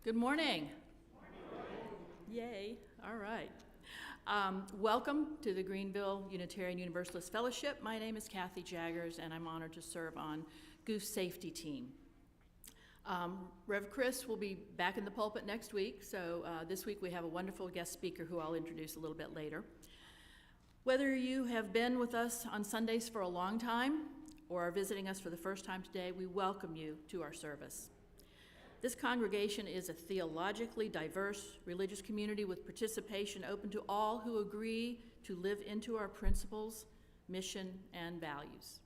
Good morning. Yay. All right. Welcome to the Greenville Unitarian Universalist Fellowship. My name is Kathy Jaggers, and I'm honored to serve on Goof Safety Team. Rev Chris will be back in the pulpit next week, so this week we have a wonderful guest speaker who I'll introduce a little bit later. Whether you have been with us on Sundays for a long time or are visiting us for the first time today, we welcome you to our service. This congregation is a theologically diverse religious community with participation open to all who agree to live into our principles, mission, and values.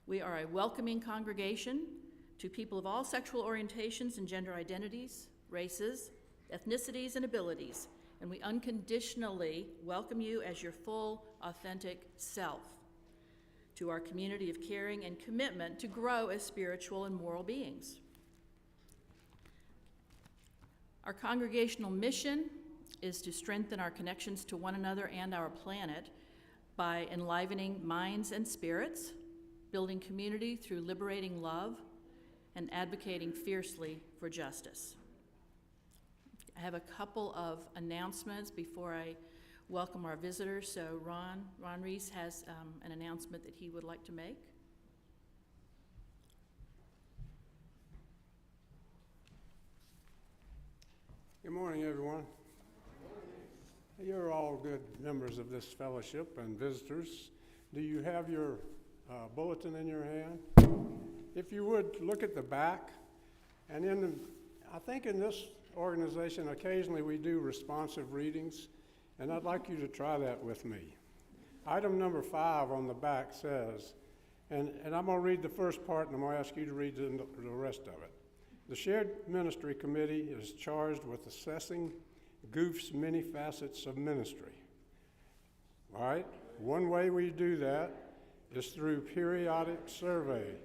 We are a welcoming congregation to people of all sexual orientations and gender identities, races, ethnicities, and abilities, and we unconditionally welcome you as your full, authentic self to our community of caring and commitment to grow as spiritual and moral beings. Our congregational mission is to strengthen our connections to one another and our planet by enlivening minds and spirits, building community through liberating love, and advocating fiercely for justice. I have a couple of announcements before I welcome our visitors. So Ron Reese has an announcement that he would like to make. Good morning, everyone. You're all good members of this fellowship and visitors. Do you have your bulletin in your hand? If you would, look at the back. And I think in this organization, occasionally we do responsive readings, and I'd like you to try that with me. Item number 5 on the back says, and I'm going to read the first part, and I'm going to ask you to read the rest of it. The Shared Ministry Committee is charged with assessing Goof's many facets of ministry. All right? One way we do that is through periodic survey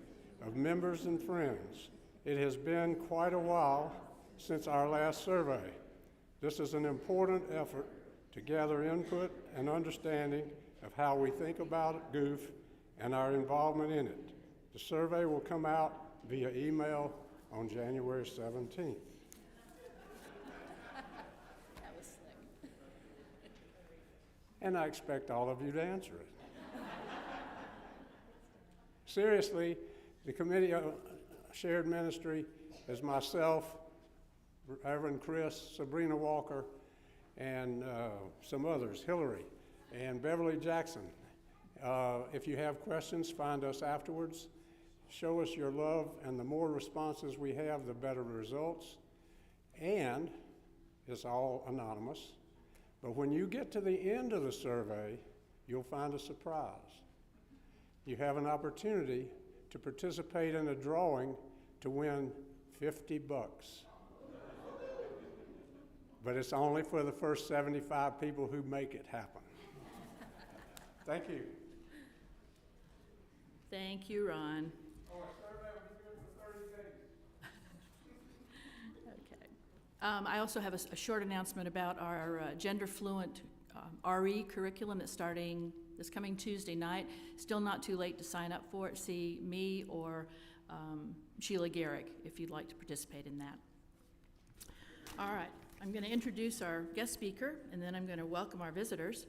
of members and friends. It has been quite a while since our last survey. This is an important effort to gather input and understanding of how we think about Goof and our involvement in it. The survey will come out via email on January 17th. That was slick. And I expect all of you to answer it. Seriously, the Committee of Shared Ministry is myself, Reverend Chris, Sabrina Walker, and some others, Hillary, and Beverly Jackson. If you have questions, find us afterwards. Show us your love, and the more responses we have, the better results. And it's all anonymous. But when you get to the end of the survey, you'll find a surprise. You have an opportunity to participate in a drawing to win $50. But it's only for the first 75 people who make it happen. Thank you. Thank you, Ron. I also have a short announcement about our gender fluent RE curriculum that's starting this coming Tuesday night. Still not too late to sign up for it. See me or Sheila Garrick if you'd like to participate in that. All right, I'm going to introduce our guest speaker, and then I'm going to welcome our visitors.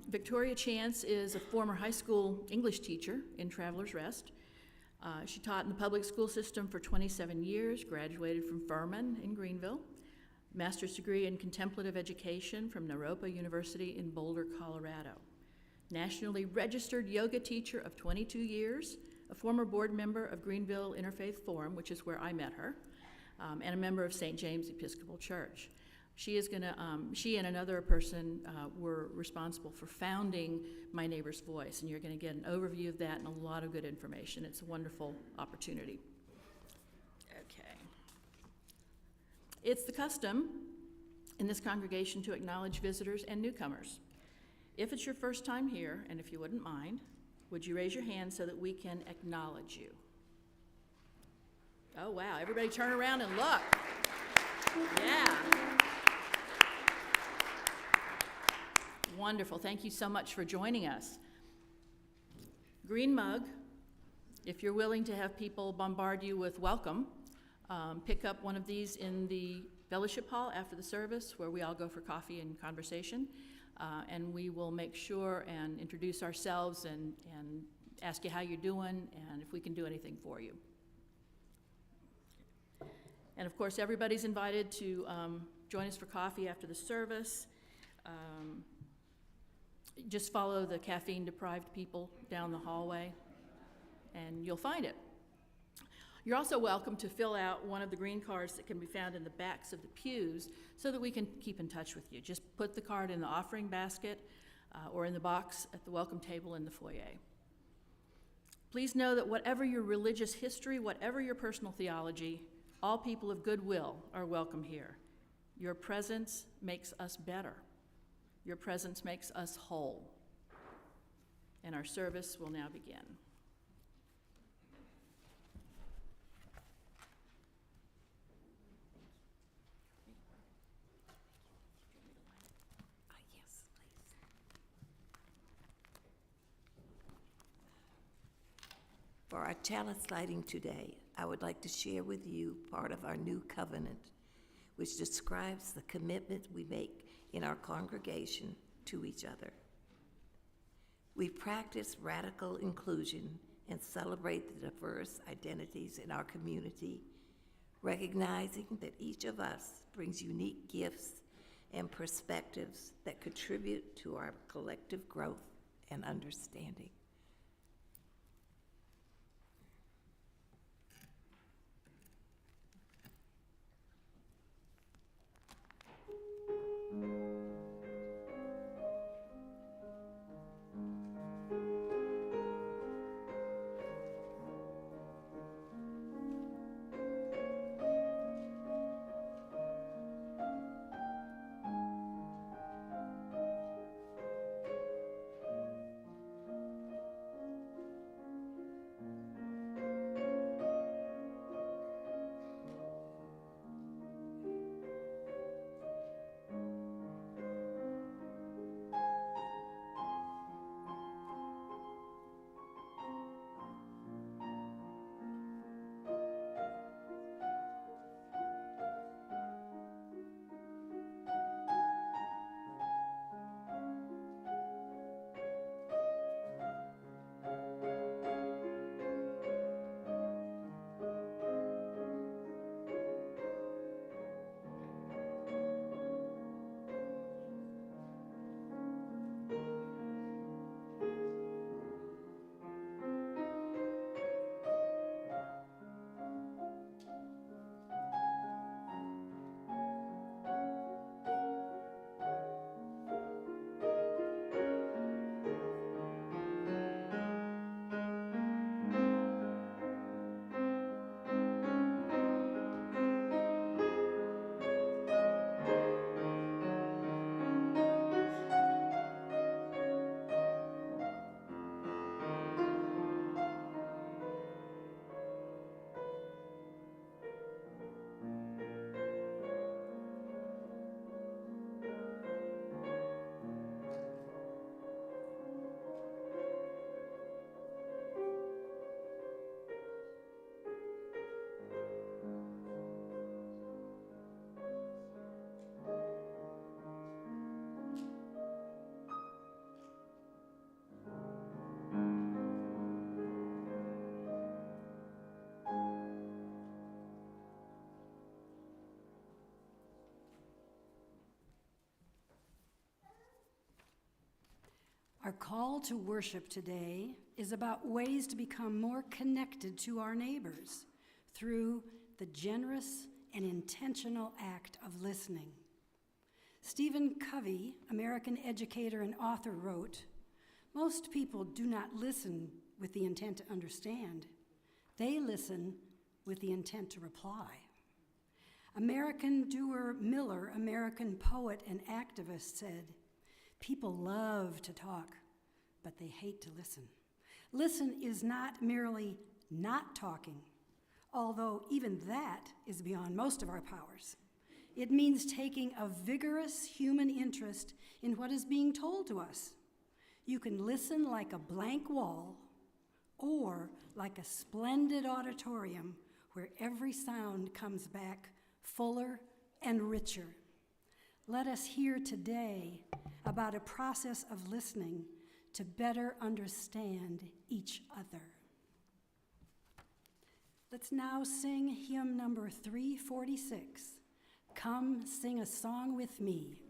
Victoria Chance is a former high school English teacher in Travelers Rest. She taught in the public school system for 27 years, graduated from Furman in Greenville, master's degree in contemplative education from Naropa University in Boulder, Colorado. Nationally registered yoga teacher of 22 years, a former board member of Greenville Interfaith Forum, which is where I met her, and a member of St. James Episcopal Church. She and another person were responsible for founding My Neighbor's Voice, and you're going to get an overview of that and a lot of good information. It's a wonderful opportunity. Okay. It's the custom in this congregation to acknowledge visitors and newcomers. If it's your first time here, and if you wouldn't mind, would you raise your hand so that we can acknowledge you? Oh, wow. Everybody turn around and look. Yeah. Wonderful. Thank you so much for joining us. Green Mug, if you're willing to have people bombard you with welcome, pick up one of these in the fellowship hall after the service, where we all go for coffee and conversation. And we will make sure and introduce ourselves and ask you how you're doing and if we can do anything for you. And of course, everybody's invited to join us for coffee after the service. Just follow the caffeine-deprived people down the hallway, and you'll find it. You're also welcome to fill out one of the green cards that can be found in the backs of the pews so that we can keep in touch with you. Just put the card in the offering basket or in the box at the welcome table in the foyer. Please know that whatever your religious history, whatever your personal theology, all people of goodwill are welcome here. Your presence makes us better. Your presence makes us whole. And our service will now begin. Yes, please. For our chalice lighting today, I would like to share with you part of our new covenant, which describes the commitment we make in our congregation to each other. We practice radical inclusion and celebrate the diverse identities in our community, recognizing that each of us brings unique gifts and perspectives that contribute to our collective growth and understanding. Our call to worship today is about ways to become more connected to our neighbors through the generous and intentional act of listening. Stephen Covey, American educator and author, wrote, "Most people do not listen with the intent to understand. They listen with the intent to reply." American Dewar Miller, American poet and activist, said, "People love to talk, but they hate to listen. Listen is not merely not talking, although even that is beyond most of our powers. It means taking a vigorous human interest in what is being told to us. You can listen like a blank wall or like a splendid auditorium where every sound comes back fuller and richer. Let us hear today about a process of listening to better understand each other. Let's now sing hymn number 346, Come Sing a Song with Me.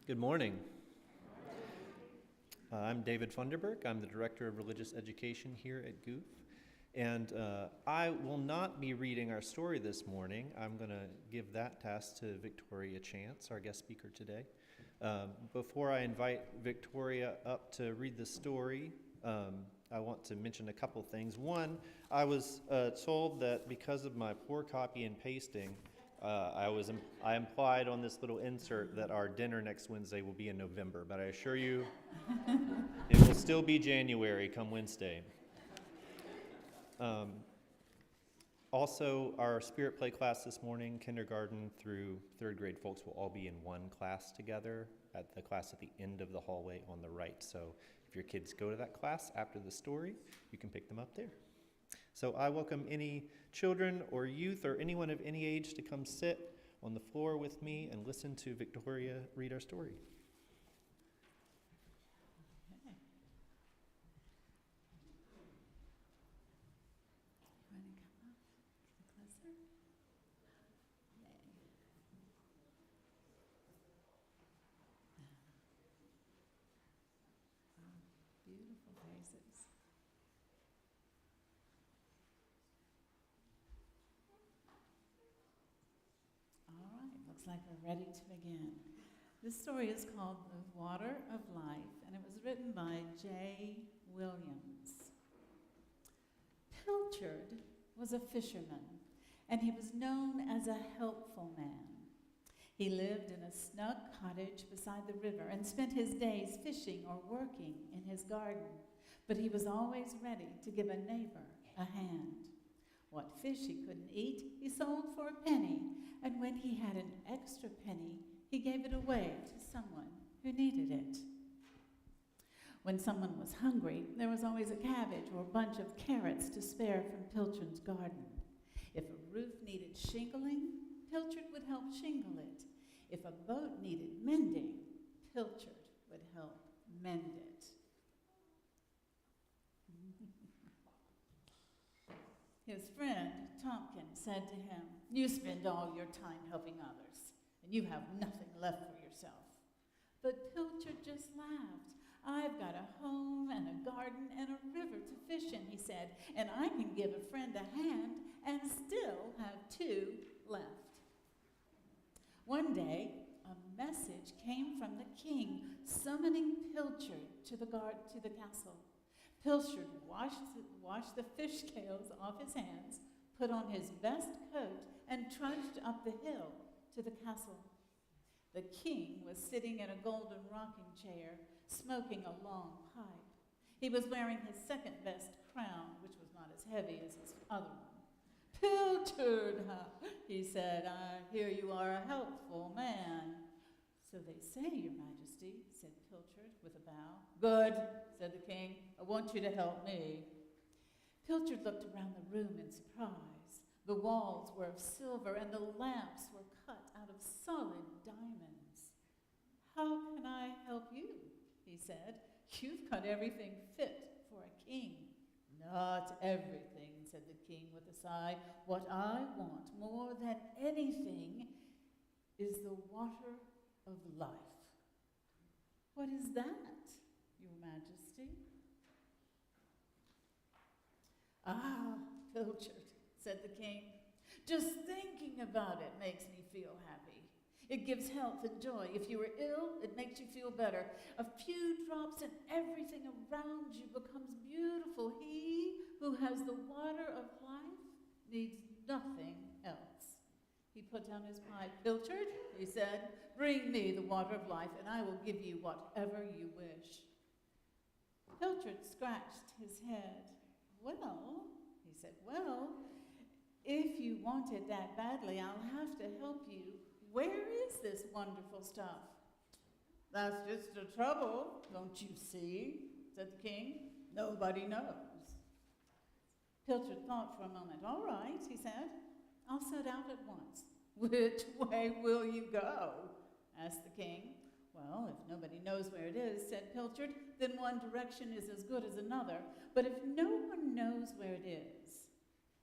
Good morning. I'm David Funderburk. I'm the Director of Religious Education here at Goof. And I will not be reading our story this morning. I'm going to give that task to Victoria Chance, our guest speaker today. Before I invite Victoria up to read the story, I want to mention a couple things. One, I was told that because of my poor copy and pasting, I implied on this little insert that our dinner next Wednesday will be in November, but I assure you it will still be January come Wednesday. Also, our Spirit Play class this morning, kindergarten through third grade folks will all be in one class together at the class at the end of the hallway on the right. So if your kids go to that class after the story, you can pick them up there. So I welcome any children or youth or anyone of any age to come sit on the floor with me and listen to Victoria read our story. Beautiful faces. All right, looks like we're ready to begin. This story is called The Water of Life, and it was written by J. Williams. Pilchard was a fisherman, and he was known as a helpful man. He lived in a snug cottage beside the river and spent his days fishing or working in his garden, but he was always ready to give a neighbor a hand. What fish he couldn't eat, he sold for a penny, and when he had an extra penny, he gave it away to someone who needed it. When someone was hungry, there was always a cabbage or a bunch of carrots to spare from Pilchard's garden. If a roof needed shingling, Pilchard would help shingle it. If a boat needed mending, Pilchard would help mend it. His friend, Tompkins, said to him, "You spend all your time helping others, and you have nothing left for yourself." But Pilchard just laughed. "I've got a home and a garden and a river to fish in," he said, "and I can give a friend a hand and still have two left." One day, a message came from the king summoning Pilchard to the castle. Pilchard washed the fish scales off his hands, put on his best coat, and trudged up the hill to the castle. The king was sitting in a golden rocking chair, smoking a long pipe. He was wearing his second best crown, which was not as heavy as his other one. "Pilchard," he said, "I hear you are a helpful man." "So they say, Your Majesty," said Pilchard with a bow. "Good," said the king. "I want you to help me." Pilchard looked around the room in surprise. The walls were of silver and the lamps were cut out of solid diamonds. "How can I help you?" he said. "You've got everything fit for a king." "Not everything," said the king with a sigh. "What I want more than anything is the water of life." "What is that, Your Majesty?" "Ah, Pilchard," said the king, "just thinking about it makes me feel happy. It gives health and joy. If you are ill, it makes you feel better. A few drops and everything around you becomes beautiful. He who has the water of life needs nothing else." He put down his pipe. "Pilchard," he said, "bring me the water of life, and I will give you whatever you wish." Pilchard scratched his head. "Well," he said, "well, if you want it that badly, I'll have to help you. Where is this wonderful stuff?" "That's just the trouble, don't you see?" said the king. "Nobody knows." Pilchard thought for a moment. "All right," he said, "I'll set out at once." "Which way will you go?" asked the king. "Well, if nobody knows where it is," said Pilchard, "then one direction is as good as another. But if no one knows where it is,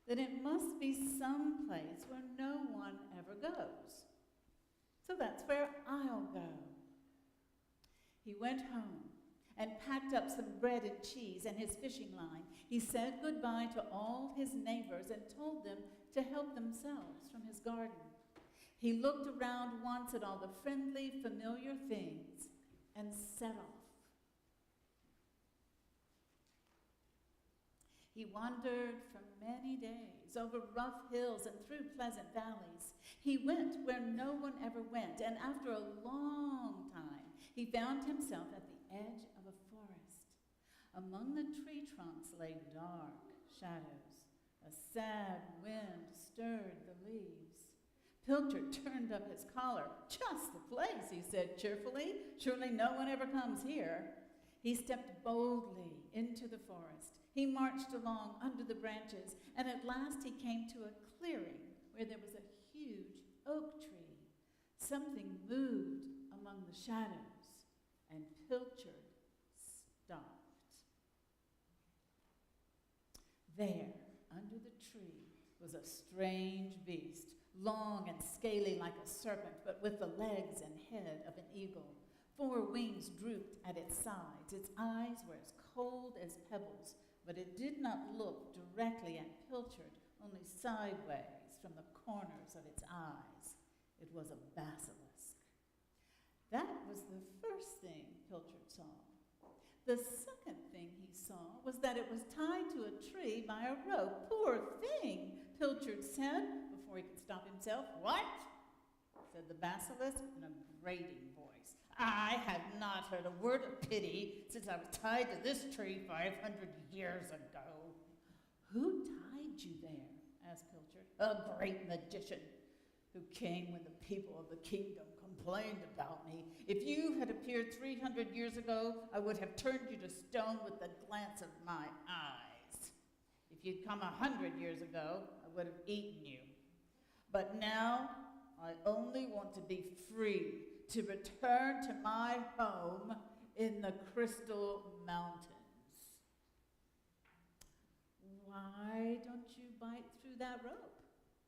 then it must be some place where no one ever goes. So that's where I'll go." He went home and packed up some bread and cheese and his fishing line. He said goodbye to all his neighbors and told them to help themselves from his garden. He looked around once at all the friendly, familiar things and set off. He wandered for many days over rough hills and through pleasant valleys. He went where no one ever went, and after a long time, he found himself at the edge of a forest. Among the tree trunks lay dark shadows. A sad wind stirred the leaves. Pilchard turned up his collar. "Just the place," he said cheerfully. "Surely no one ever comes here." He stepped boldly into the forest. He marched along under the branches, and at last he came to a clearing where there was a huge oak tree. Something moved among the shadows, and Pilchard stopped. There, under the tree, was a strange beast, long and scaly like a serpent, but with the legs and head of an eagle. 4 wings drooped at its sides. Its eyes were as cold as pebbles, but it did not look directly at Pilchard, only sideways from the corners of its eyes. It was a basilisk. That was the first thing Pilchard saw. The second thing he saw was that it was tied to a tree by a rope. "Poor thing," Pilchard said before he could stop himself. "What?" said the basilisk in a grating voice. "I have not heard a word of pity since I was tied to this tree 500 years ago." "Who tied you there?" asked Pilchard. A great magician who came when the people of the kingdom complained about me. If you had appeared 300 years ago, I would have turned you to stone with the glance of my eyes. If you'd come 100 years ago, I would have eaten you. But now, I only want to be free to return to my home in the Crystal Mountains. Why don't you bite through that rope?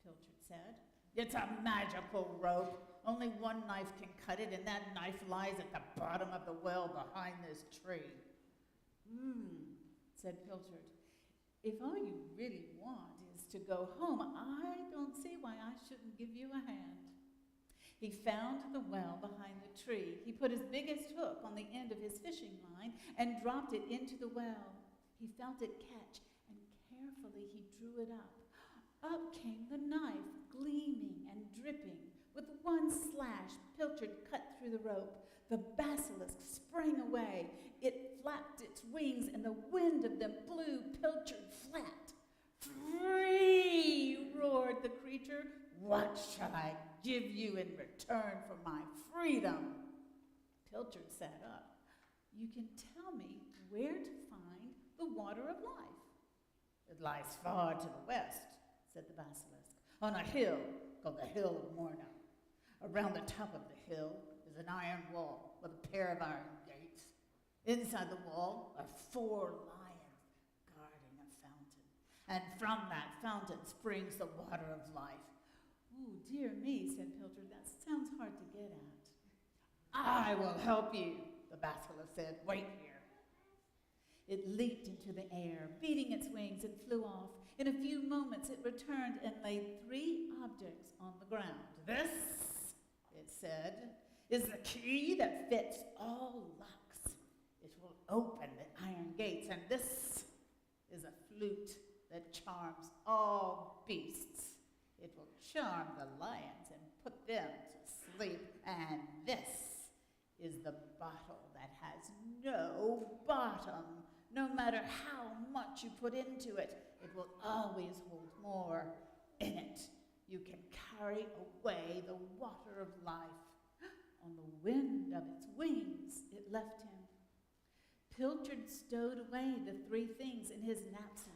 Pilchard said. It's a magical rope. Only one knife can cut it, and that knife lies at the bottom of the well behind this tree. Said Pilchard. If all you really want is to go home, I don't see why I shouldn't give you a hand. He found the well behind the tree. He put his biggest hook on the end of his fishing line and dropped it into the well. He felt it catch, and carefully he drew it up. Up came the knife, gleaming and dripping. With one slash, Pilchard cut through the rope. The basilisk sprang away. It flapped its wings, and the wind of them blew Pilchard flat. Free! Roared the creature. What shall I give you in return for my freedom? Pilchard sat up. You can tell me where to find the water of life. It lies far to the west, said the basilisk, on a hill called the Hill of Morna. Around the top of the hill is an iron wall with a pair of iron gates. Inside the wall are 4 lions guarding a fountain. And from that fountain springs the water of life. Oh, dear me, said Pilchard, that sounds hard to get at. I will help you, the basilisk said. Wait here. It leaped into the air, beating its wings, and flew off. In a few moments it returned and laid 3 objects on the ground. This, it said, is the key that fits all locks. It will open the iron gates, and this is a flute that charms all beasts. It will charm the lions and put them to sleep, and this is the bottle that has no bottom. No matter how much you put into it, it will always hold more in it. You can carry away the water of life. On the wind of its wings, it left him. Pilchard stowed away the 3 things in his knapsack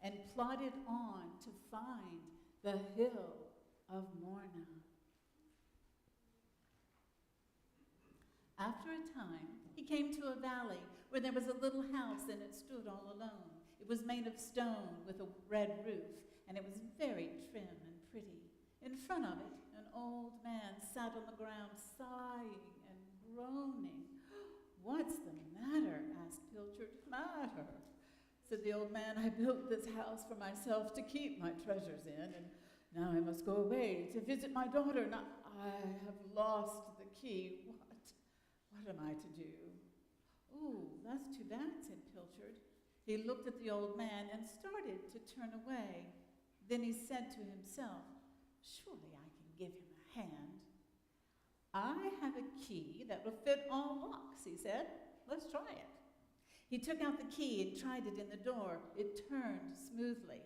and plodded on to find the Hill of Morna. After a time, he came to a valley where there was a little house, and it stood all alone. It was made of stone with a red roof, and it was very trim and pretty. In front of it, an old man sat on the ground, sighing and groaning. What's the matter? Asked Pilchard. Matter, said the old man. I built this house for myself to keep my treasures in, and now I must go away to visit my daughter. Now I have lost the key. What am I to do? Oh, that's too bad, said Pilchard. He looked at the old man and started to turn away. Then he said to himself, surely I can give him a hand. I have a key that will fit all locks, he said. Let's try it. He took out the key and tried it in the door. It turned smoothly.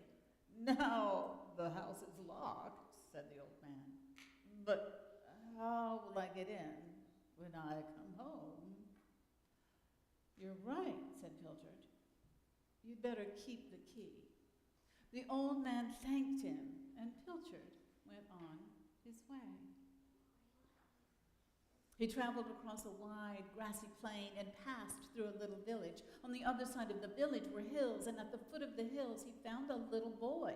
Now the house is locked, said the old man. But how will I get in when I come home? You're right, said Pilchard. You'd better keep the key. The old man thanked him, and Pilchard went on his way. He traveled across a wide, grassy plain and passed through a little village. On the other side of the village were hills, and at the foot of the hills he found a little boy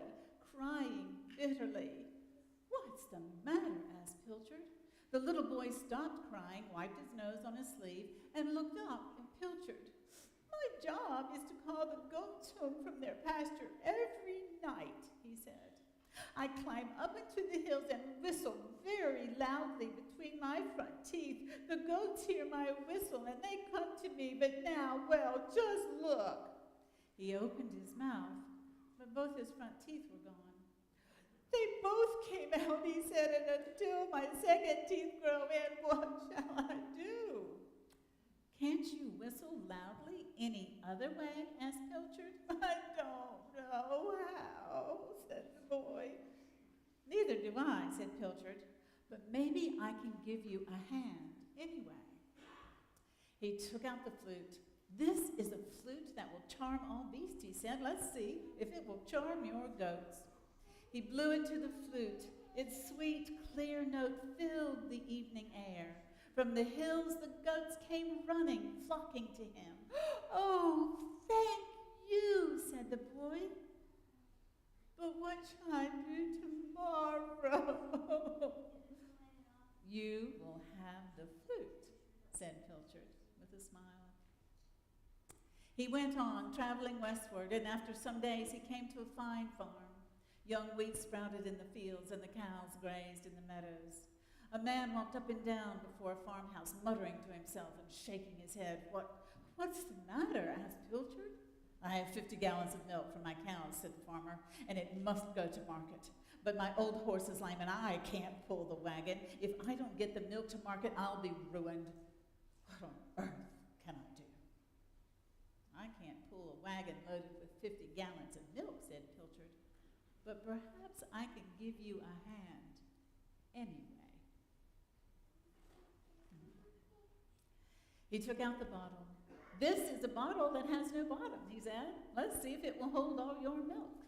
crying bitterly. What's the matter? Asked Pilchard. The little boy stopped crying, wiped his nose on his sleeve, and looked up at Pilchard. My job is to call the goats home from their pasture every night, he said. I climb up into the hills and whistle very loudly between my front teeth. The goats hear my whistle and they come to me, but now, well, just look. He opened his mouth, but both his front teeth were gone. They both came out, he said, and until my second teeth grow in, what shall I do? Can't you whistle loudly any other way? Asked Pilchard. I don't know how, said the boy. do I, said Pilchard, but maybe I can give you a hand anyway. He took out the flute. This is a flute that will charm all beasts, he said. Let's see if it will charm your goats. He blew into the flute. Its sweet, clear note filled the evening air. From the hills the goats came running, flocking to him. Oh, thank you, said the boy. But what shall I do tomorrow? You will have the flute, said Pilchard with a smile. He went on, traveling westward, and after some days he came to a fine farm. Young wheat sprouted in the fields, and the cows grazed in the meadows. A man walked up and down before a farmhouse, muttering to himself and shaking his head. What's the matter? Asked Pilchard. I have 50 gallons of milk for my cows, said the farmer, and it must go to market. But my old horse is lame, and I can't pull the wagon. If I don't get the milk to market, I'll be ruined. What on earth can I do? I can't pull a wagon loaded with 50 gallons of milk, said Pilchard, but perhaps I can give you a hand anyway. He took out the bottle. This is a bottle that has no bottom, he said. Let's see if it will hold all your milk.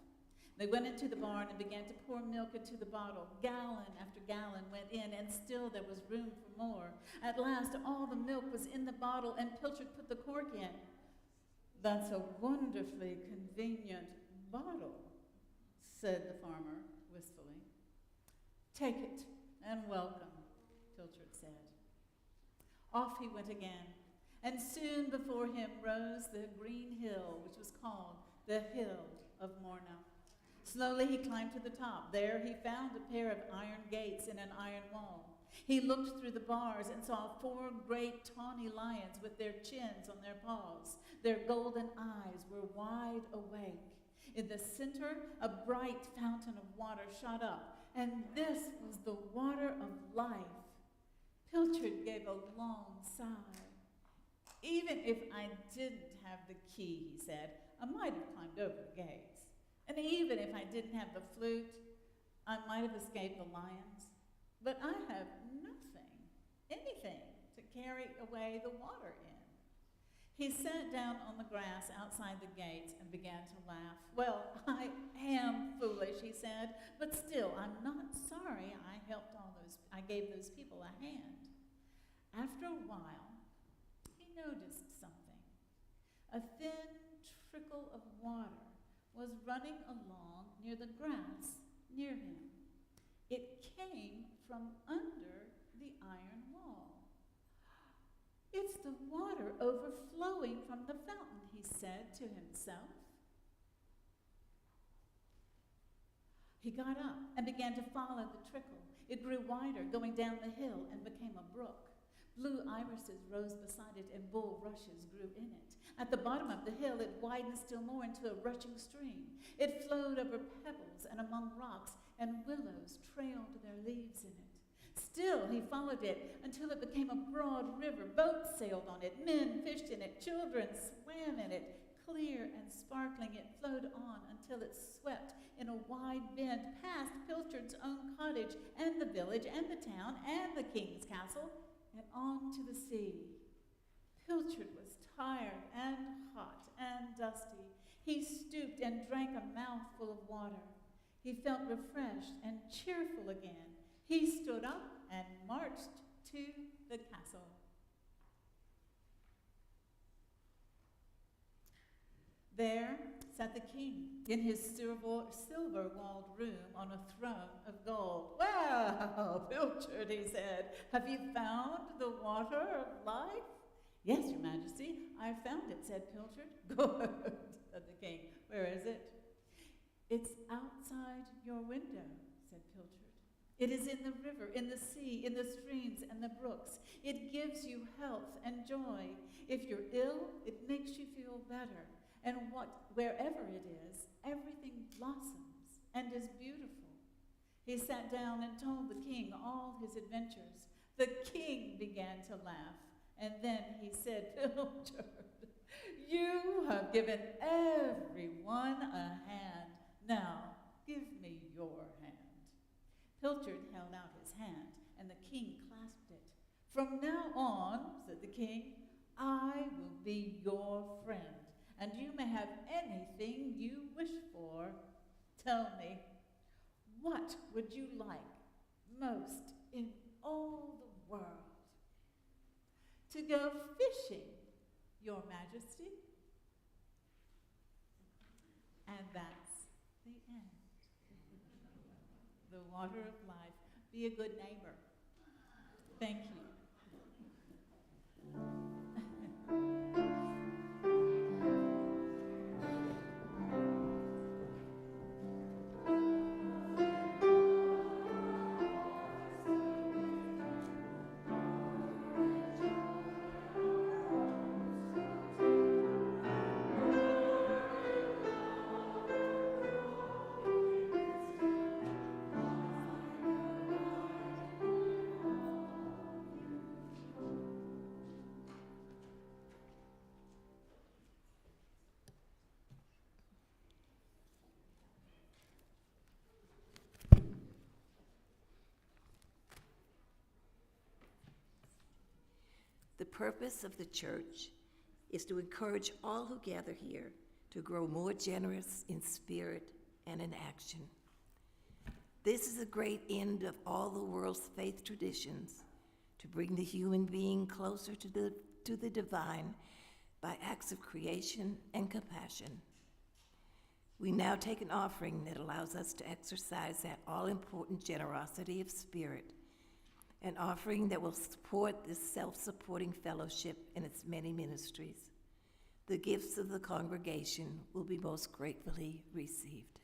They went into the barn and began to pour milk into the bottle. Gallon after gallon went in, and still there was room for more. At last, all the milk was in the bottle, and Pilchard put the cork in. That's a wonderfully convenient bottle, said the farmer wistfully. Take it and welcome, Pilchard said. Off he went again, and soon before him rose the green hill, which was called the Hill of Morna. Slowly he climbed to the top. There he found a pair of iron gates in an iron wall. He looked through the bars and saw 4 great tawny lions with their chins on their paws. Their golden eyes were wide awake. In the center, a bright fountain of water shot up, and this was the water of life. Pilchard gave a long sigh. Even if I didn't have the key, he said, I might have climbed over the gates. And even if I didn't have the flute, I might have escaped the lions. But I have anything to carry away the water in. He sat down on the grass outside the gates and began to laugh. Well, I am foolish, he said, but still, I'm not sorry I gave those people a hand. After a while, he noticed something. A thin trickle of water was running along near the grass near him. It came from under the iron wall. It's the water overflowing from the fountain, he said to himself. He got up and began to follow the trickle. It grew wider, going down the hill, and became a brook. Blue irises rose beside it, and bulrushes grew in it. At the bottom of the hill, it widened still more into a rushing stream. It flowed over pebbles and among rocks, and willows trailed their leaves in it. Still, he followed it until it became a broad river. Boats sailed on it, men fished in it, children swam in it. Clear and sparkling, it flowed on until it swept in a wide bend past Pilchard's own cottage and the village and the town and the king's castle and on to the sea. Pilchard was tired and hot and dusty. He stooped and drank a mouthful of water. He felt refreshed and cheerful again. He stood up and marched to the castle. There sat the king in his silver-walled room on a throne of gold. Well, Pilchard, he said, have you found the water of life? Yes, your majesty, I found it, said Pilchard. Good, said the king. Where is it? It's outside your window, said Pilchard. It is in the river, in the sea, in the streams and the brooks. It gives you health and joy. If you're ill, it makes you feel better. And wherever it is, everything blossoms and is beautiful. He sat down and told the king all his adventures. The king began to laugh, and then he said, Pilchard, you have given everyone a hand. Now, give me your hand. Pilchard held out his hand, and the king clasped it. "From now on," said the king, "I will be your friend, and you may have anything you wish for. Tell me, what would you like most in all the world?" "To go fishing, Your Majesty." And that's the end. The water of life. Be a good neighbor. Thank you. The purpose of the church is to encourage all who gather here to grow more generous in spirit and in action. This is a great end of all the world's faith traditions, to bring the human being closer to the divine by acts of creation and compassion. We now take an offering that allows us to exercise that all-important generosity of spirit, an offering that will support this self-supporting fellowship and its many ministries. The gifts of the congregation will be most gratefully received.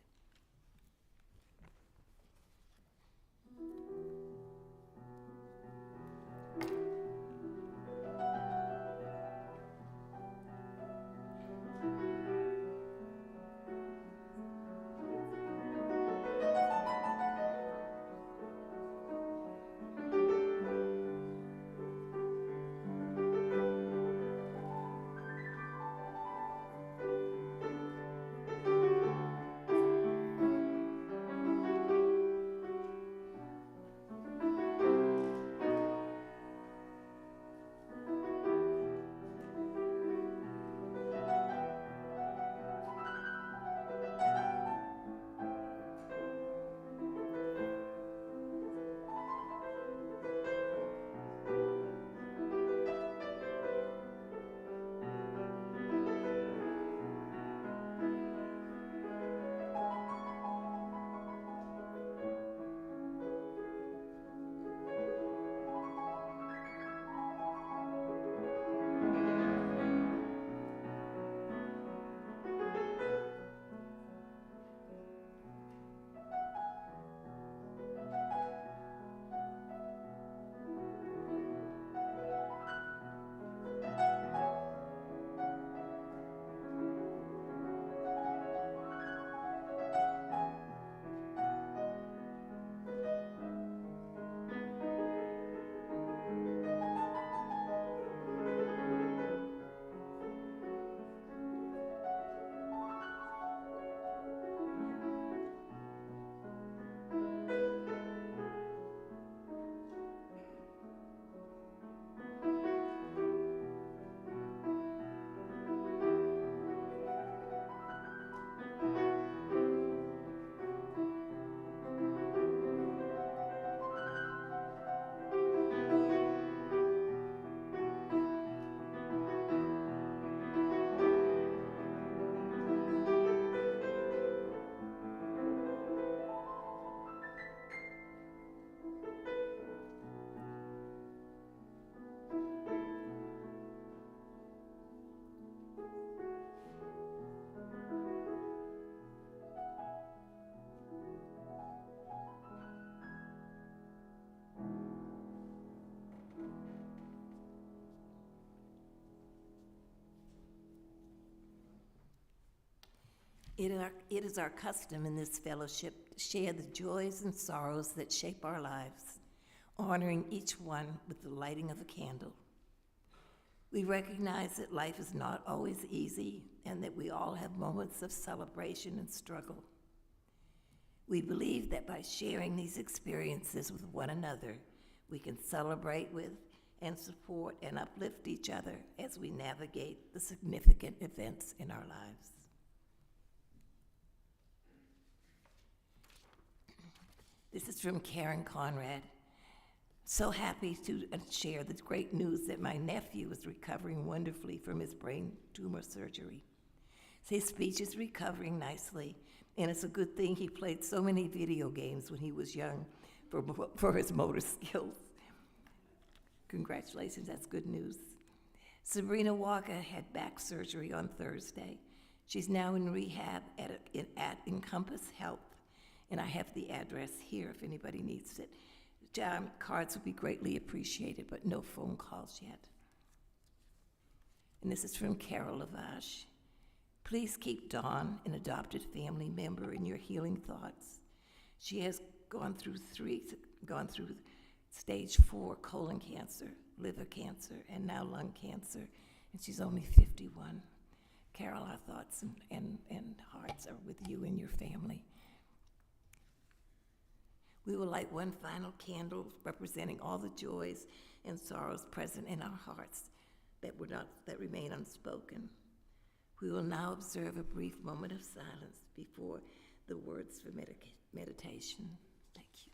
It is our custom in this fellowship to share the joys and sorrows that shape our lives, honoring each one with the lighting of a candle. We recognize that life is not always easy and that we all have moments of celebration and struggle. We believe that by sharing these experiences with one another, we can celebrate with and support and uplift each other as we navigate the significant events in our lives. This is from Karen Conrad. So happy to share the great news that my nephew is recovering wonderfully from his brain tumor surgery. His speech is recovering nicely, and it's a good thing he played so many video games when he was young for his motor skills. Congratulations, that's good news. Sabrina Walker had back surgery on Thursday. She's now in rehab at Encompass Health, and I have the address here if anybody needs it. Cards would be greatly appreciated, but no phone calls yet. And this is from Carol Lavache. Please keep Dawn, an adopted family member, in your healing thoughts. She has gone through stage 4 colon cancer, liver cancer, and now lung cancer, and she's only 51. Carol, our thoughts and hearts are with you and your family. We will light one final candle representing all the joys and sorrows present in our hearts that remain unspoken. We will now observe a brief moment of silence before the words for meditation. Thank you.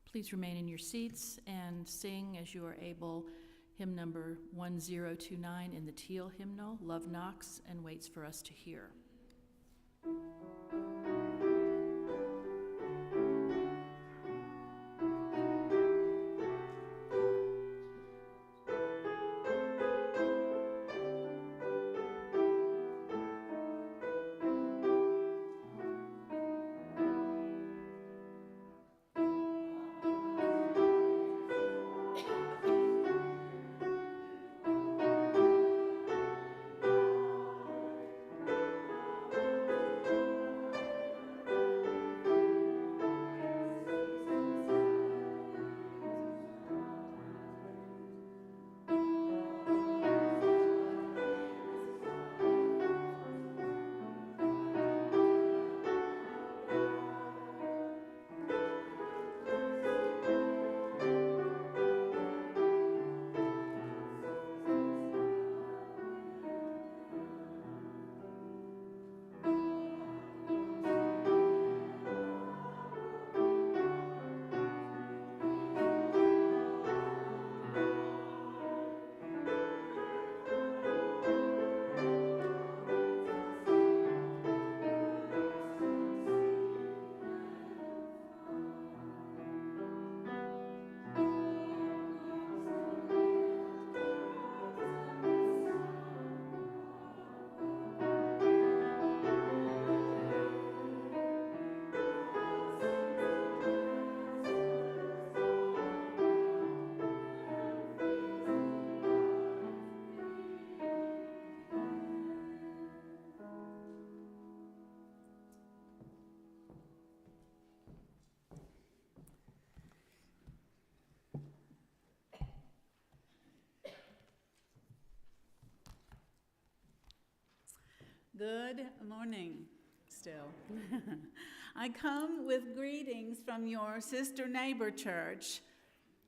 Please remain in your seats and sing as you are able hymn number 1029 in the Teal hymnal. Love knocks and waits for us to hear. Good morning, still. I come with greetings from your sister neighbor church,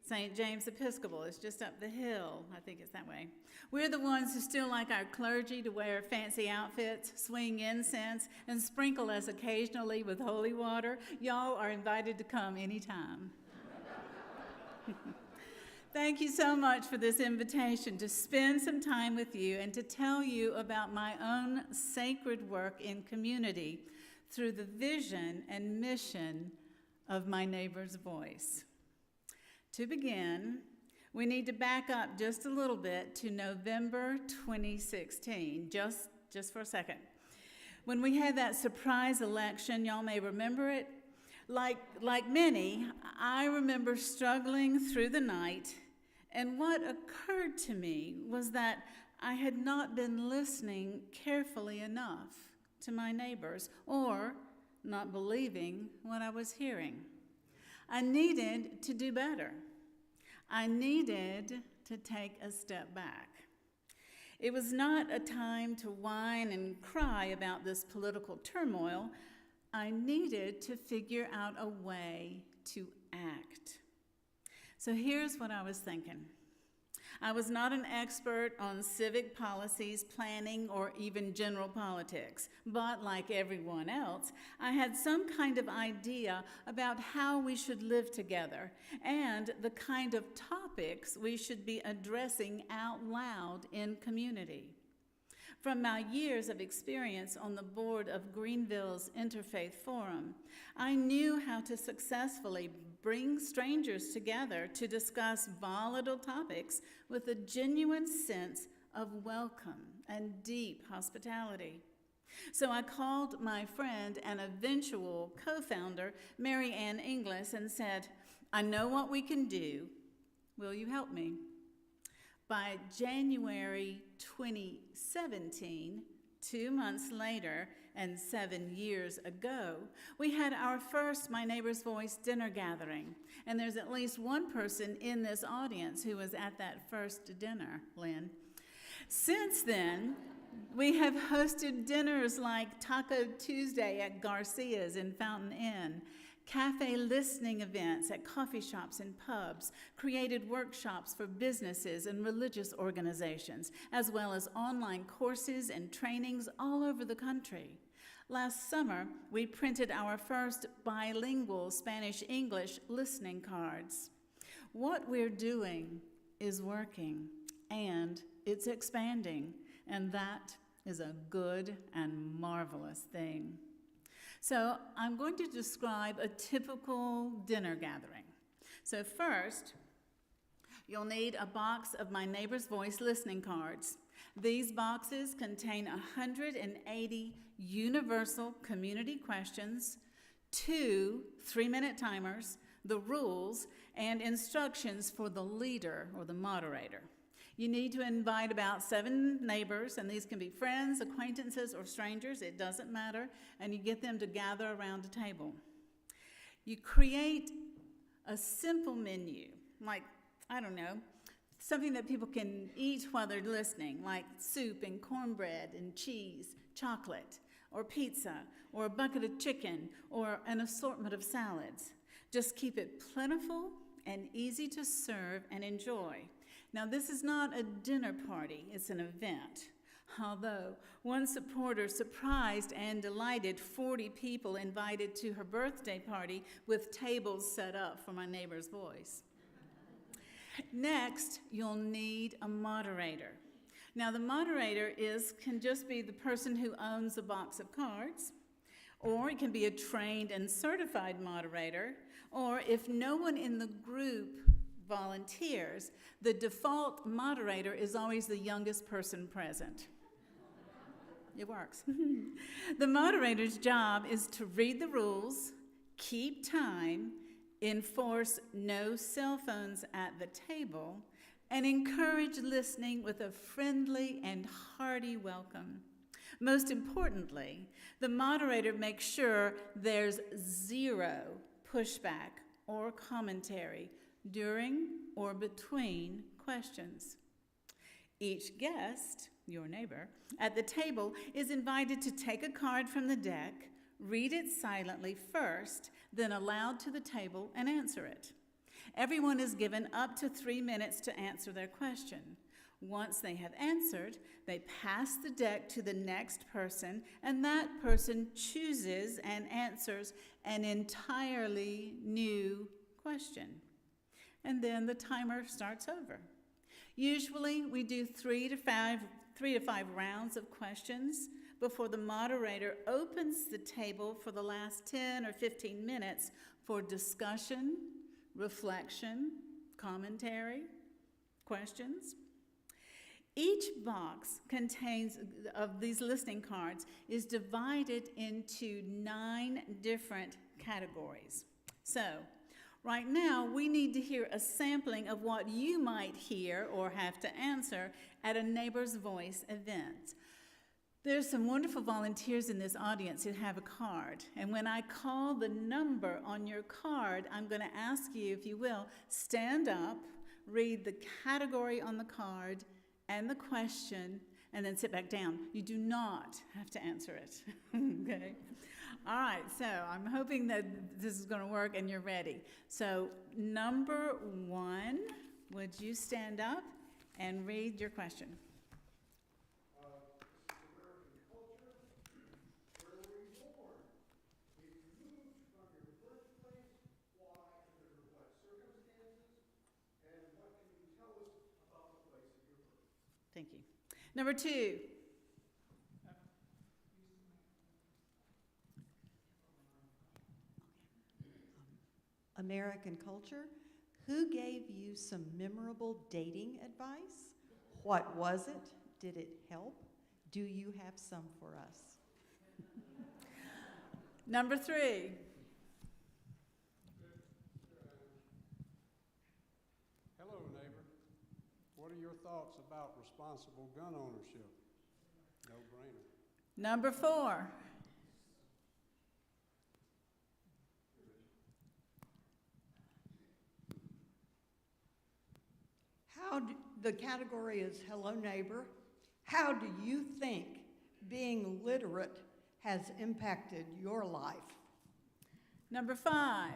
St. James Episcopal. It's just up the hill. I think it's that way. We're the ones who still like our clergy to wear fancy outfits, swing incense, and sprinkle us occasionally with holy water. Y'all are invited to come anytime. Thank you so much for this invitation to spend some time with you and to tell you about my own sacred work in community through the vision and mission of My Neighbor's Voice. To begin, we need to back up just a little bit to November 2016, just for a second. When we had that surprise election, y'all may remember it. Like many, I remember struggling through the night, and what occurred to me was that I had not been listening carefully enough to my neighbors or not believing what I was hearing. I needed to do better. I needed to take a step back. It was not a time to whine and cry about this political turmoil. I needed to figure out a way to act. So here's what I was thinking. I was not an expert on civic policies, planning, or even general politics, but like everyone else, I had some kind of idea about how we should live together and the kind of topics we should be addressing out loud in community. From my years of experience on the board of Greenville's Interfaith Forum, I knew how to successfully bring strangers together to discuss volatile topics with a genuine sense of welcome and deep hospitality. So I called my friend and eventual co-founder, Mary Ann Inglis, and said, "I know what we can do. Will you help me?" By January 2017, 2 months later and 7 years ago, we had our first My Neighbor's Voice dinner gathering. And there's at least one person in this audience who was at that first dinner, Lynn. Since then, we have hosted dinners like Taco Tuesday at Garcia's in Fountain Inn, cafe listening events at coffee shops and pubs, created workshops for businesses and religious organizations, as well as online courses and trainings all over the country. Last summer, we printed our first bilingual Spanish-English listening cards. What we're doing is working, and it's expanding, and that is a good and marvelous thing. So I'm going to describe a typical dinner gathering. So first, you'll need a box of My Neighbor's Voice listening cards. These boxes contain 180 universal community questions, 2 3-minute timers, the rules, and instructions for the leader or the moderator. You need to invite about 7 neighbors, and these can be friends, acquaintances, or strangers, it doesn't matter, and you get them to gather around a table. You create a simple menu, like, I don't know, something that people can eat while they're listening, like soup and cornbread and cheese, chocolate, or pizza, or a bucket of chicken, or an assortment of salads. Just keep it plentiful and easy to serve and enjoy. Now, this is not a dinner party, it's an event. Although one supporter surprised and delighted 40 people invited to her birthday party with tables set up for My Neighbor's Voice. Next, you'll need a moderator. Now, the moderator can just be the person who owns a box of cards, or it can be a trained and certified moderator, or if no one in the group volunteers, the default moderator is always the youngest person present. It works. The moderator's job is to read the rules, keep time, enforce no cell phones at the table, and encourage listening with a friendly and hearty welcome. Most importantly, the moderator makes sure there's 0 pushback or commentary during or between questions. Each guest, your neighbor, at the table is invited to take a card from the deck, read it silently first, then aloud to the table and answer it. Everyone is given up to 3 minutes to answer their question. Once they have answered, they pass the deck to the next person, and that person chooses and answers an entirely new question. And then the timer starts over. Usually we do 3 to 5 rounds of questions before the moderator opens the table for the last 10 or 15 minutes for discussion, reflection, commentary, questions. Each box of these listening cards is divided into 9 different categories. So, Right now, we need to hear a sampling of what you might hear or have to answer at a Neighbor's Voice event. There's some wonderful volunteers in this audience who have a card, and when I call the number on your card, I'm going to ask you, if you will, stand up, read the category on the card and the question, and then sit back down. You do not have to answer it, okay? All right, so I'm hoping that this is going to work and you're ready. So number 1, would you stand up and read your question? Thank you. Number 2. American culture. Who gave you some memorable dating advice? What was it? Did it help? Do you have some for us? Number 3. Hello, neighbor. What are your thoughts about responsible gun ownership? No brainer. Number 4. The category is hello neighbor. How do you think being literate has impacted your life? Number 5.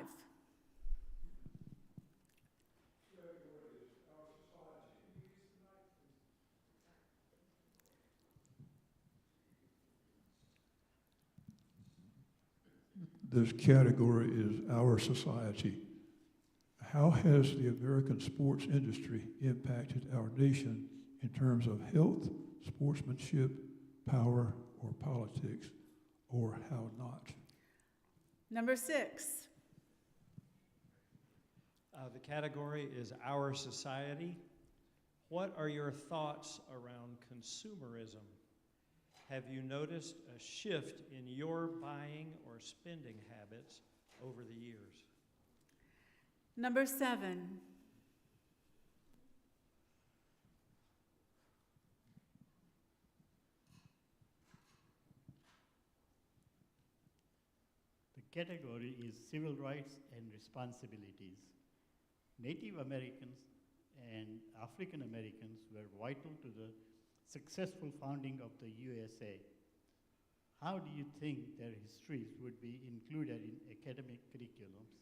This category is our society. How has the American sports industry impacted our nation in terms of health, sportsmanship, power, or politics, or how not? Number 6. The category is our society. What are your thoughts around consumerism? Have you noticed a shift in your buying or spending habits over the years? Number 7. The category is civil rights and responsibilities. Native Americans and African Americans were vital to the successful founding of the USA. How do you think their histories would be included in academic curriculums?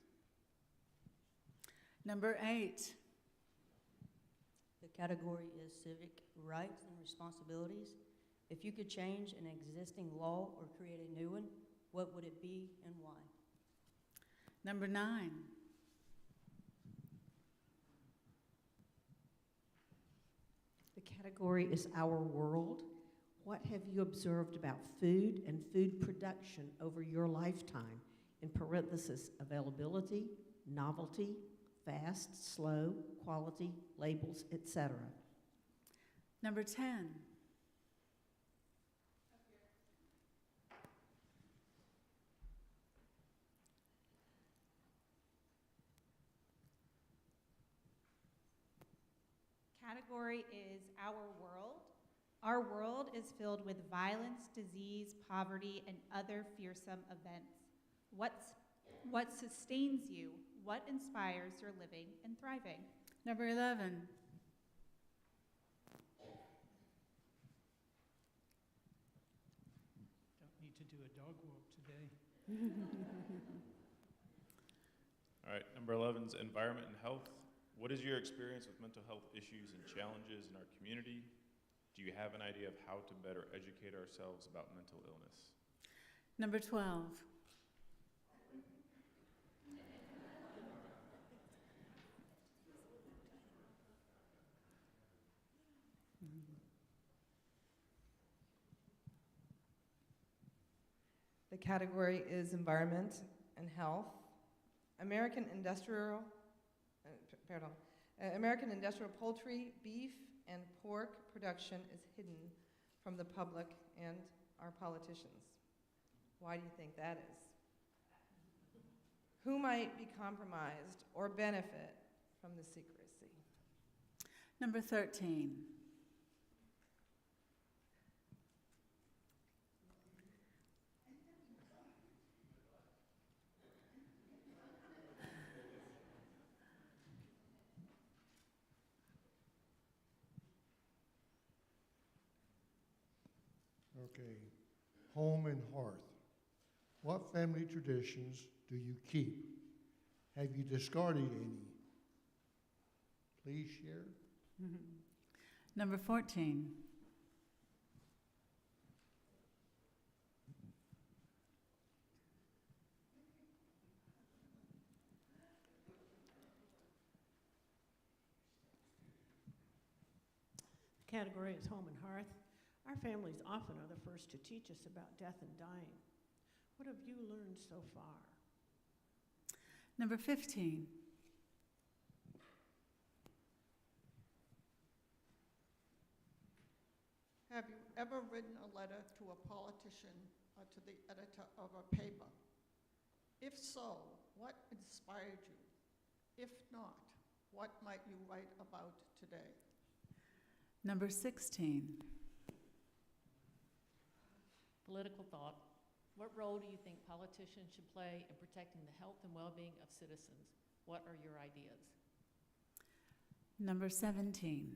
Number 8. The category is civic rights and responsibilities. If you could change an existing law or create a new one, what would it be and why? Number 9. The category is our world. What have you observed about food and food production over your lifetime? In parenthesis, availability, novelty, fast, slow, quality, labels, etc. Number 10. Category is our world. Our world is filled with violence, disease, poverty, and other fearsome events. What sustains you? What inspires your living and thriving? Number 11. Don't need to do a dog walk today. All right, number 11 is environment and health. What is your experience with mental health issues and challenges in our community? Do you have an idea of how to better educate ourselves about mental illness? Number 12. The category is environment and health. American industrial poultry, beef, and pork production is hidden from the public and our politicians. Why do you think that is? Who might be compromised or benefit from the secrecy? Number 13. Okay, home and hearth. What family traditions do you keep? Have you discarded any? Please share. Number 14. The category is home and hearth. Our families often are the first to teach us about death and dying. What have you learned so far? Number 15. Have you ever written a letter to a politician or to the editor of a paper? If so, what inspired you? If not, what might you write about today? Number 16. Political thought. What role do you think politicians should play in protecting the health and well-being of citizens? What are your ideas? Number 17.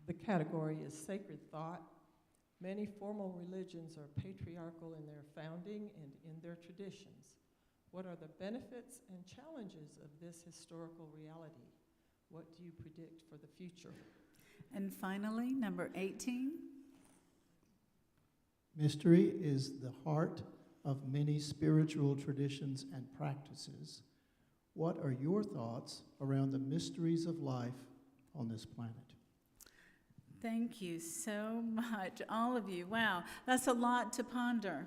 The category is sacred thought. Many formal religions are patriarchal in their founding and in their traditions. What are the benefits and challenges of this historical reality? What do you predict for the future? And finally, number 18. Mystery is the heart of many spiritual traditions and practices. What are your thoughts around the mysteries of life on this planet? Thank you so much, all of you. Wow, that's a lot to ponder.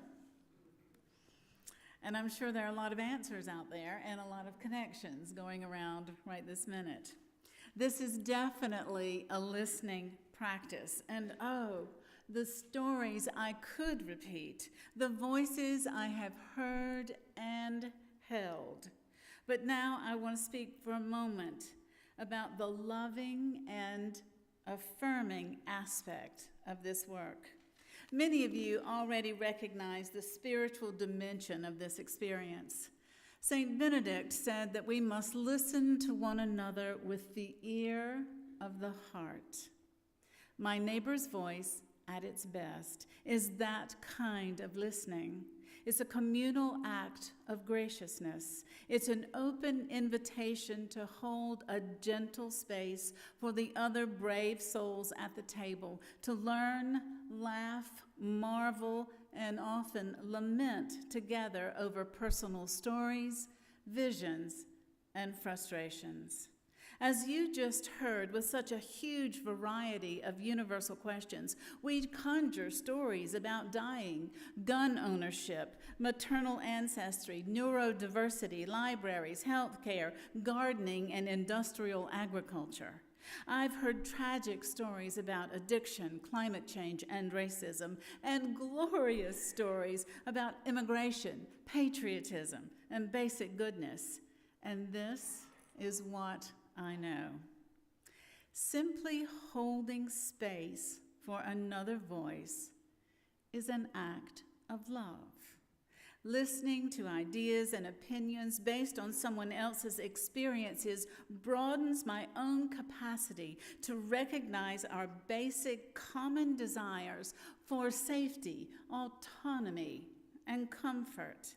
And I'm sure there are a lot of answers out there and a lot of connections going around right this minute. This is definitely a listening practice. And oh, the stories I could repeat, the voices I have heard and held. But now I want to speak for a moment about the loving and affirming aspect of this work. Many of you already recognize the spiritual dimension of this experience. St. Benedict said that we must listen to one another with the ear of the heart. My neighbor's voice, at its best, is that kind of listening. It's a communal act of graciousness. It's an open invitation to hold a gentle space for the other brave souls at the table, to learn, laugh, marvel, and often lament together over personal stories, visions, and frustrations. As you just heard, with such a huge variety of universal questions, we conjure stories about dying, gun ownership, maternal ancestry, neurodiversity, libraries, healthcare, gardening, and industrial agriculture. I've heard tragic stories about addiction, climate change, and racism, and glorious stories about immigration, patriotism, and basic goodness. And this is what I know. Simply holding space for another voice is an act of love. Listening to ideas and opinions based on someone else's experiences broadens my own capacity to recognize our basic common desires for safety, autonomy, and comfort.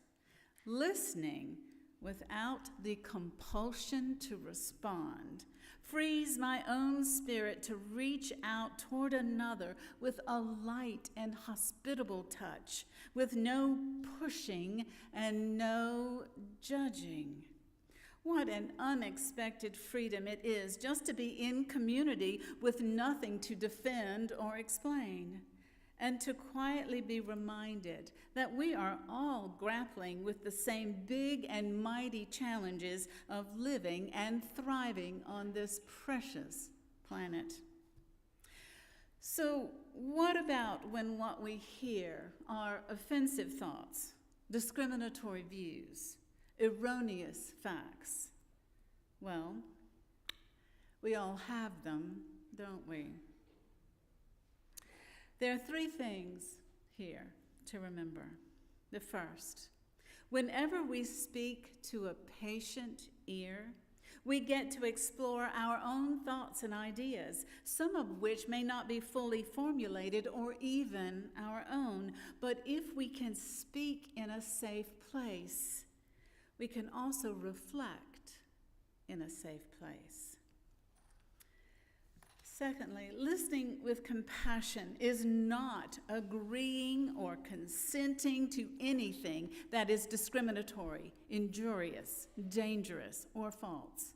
Listening without the compulsion to respond frees my own spirit to reach out toward another with a light and hospitable touch, with no pushing and no judging. What an unexpected freedom it is just to be in community with nothing to defend or explain, and to quietly be reminded that we are all grappling with the same big and mighty challenges of living and thriving on this precious planet. So, what about when what we hear are offensive thoughts, discriminatory views, erroneous facts? Well, we all have them, don't we? There are three things here to remember. The first, whenever we speak to a patient ear, we get to explore our own thoughts and ideas, some of which may not be fully formulated or even our own. But if we can speak in a safe place, we can also reflect in a safe place. Secondly, listening with compassion is not agreeing or consenting to anything that is discriminatory, injurious, dangerous, or false.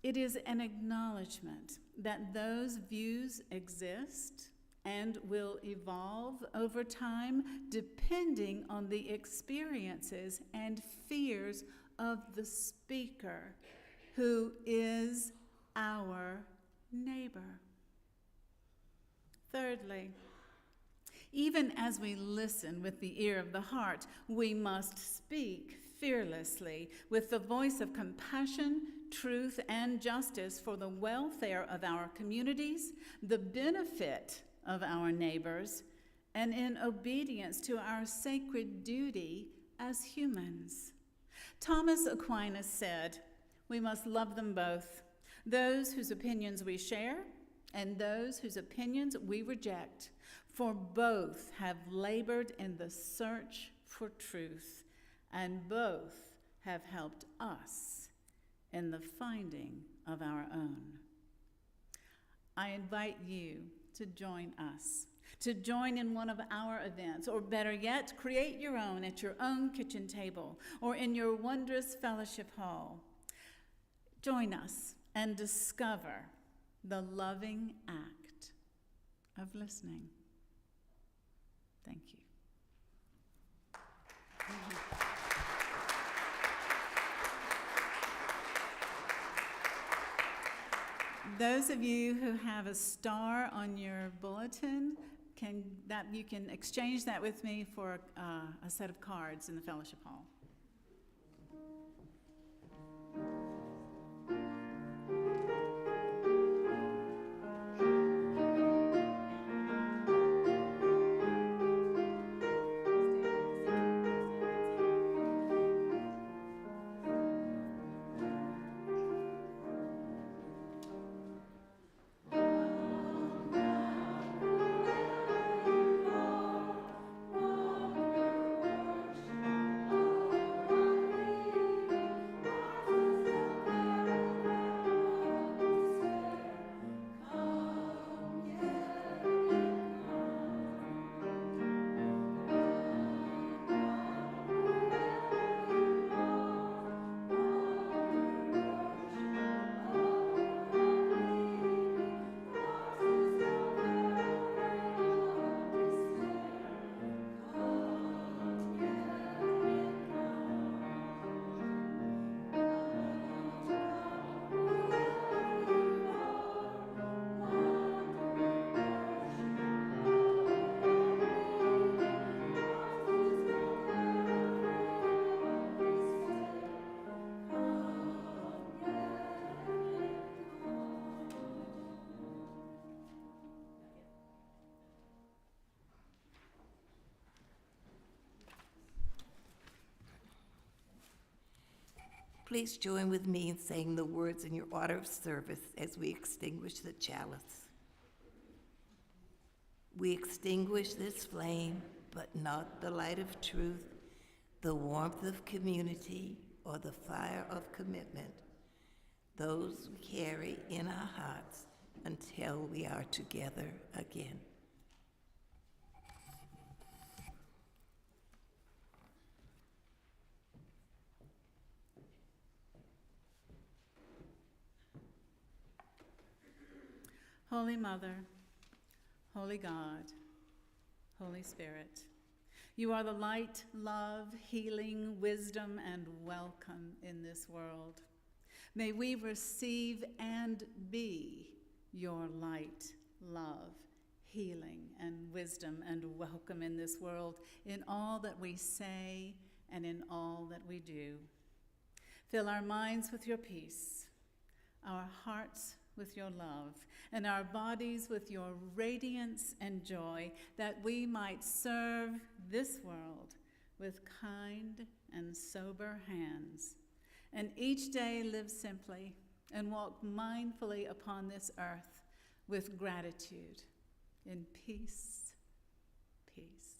It is an acknowledgement that those views exist and will evolve over time depending on the experiences and fears of the speaker, who is our neighbor. Thirdly, even as we listen with the ear of the heart, we must speak fearlessly with the voice of compassion, truth, and justice for the welfare of our communities, the benefit of our neighbors, and in obedience to our sacred duty as humans. Thomas Aquinas said, "We must love them both, those whose opinions we share and those whose opinions we reject, for both have labored in the search for truth, and both have helped us in the finding of our own." I invite you to join us, to join in one of our events, or better yet, create your own at your own kitchen table or in your wondrous fellowship hall. Join us and discover the loving act of listening. Thank you. Those of you who have a star on your bulletin, you can exchange that with me for a set of cards in the fellowship hall. Please join with me in saying the words in your order of service as we extinguish the chalice. We extinguish this flame, but not the light of truth, the warmth of community, or the fire of commitment, those we carry in our hearts until we are together again. Holy Mother, Holy God, Holy Spirit, you are the light, love, healing, wisdom, and welcome in this world. May we receive and be your light, love, healing, and wisdom and welcome in this world, in all that we say and in all that we do. Fill our minds with your peace, our hearts with your love, and our bodies with your radiance and joy, that we might serve this world with kind and sober hands, and each day live simply and walk mindfully upon this earth with gratitude, in peace, peace.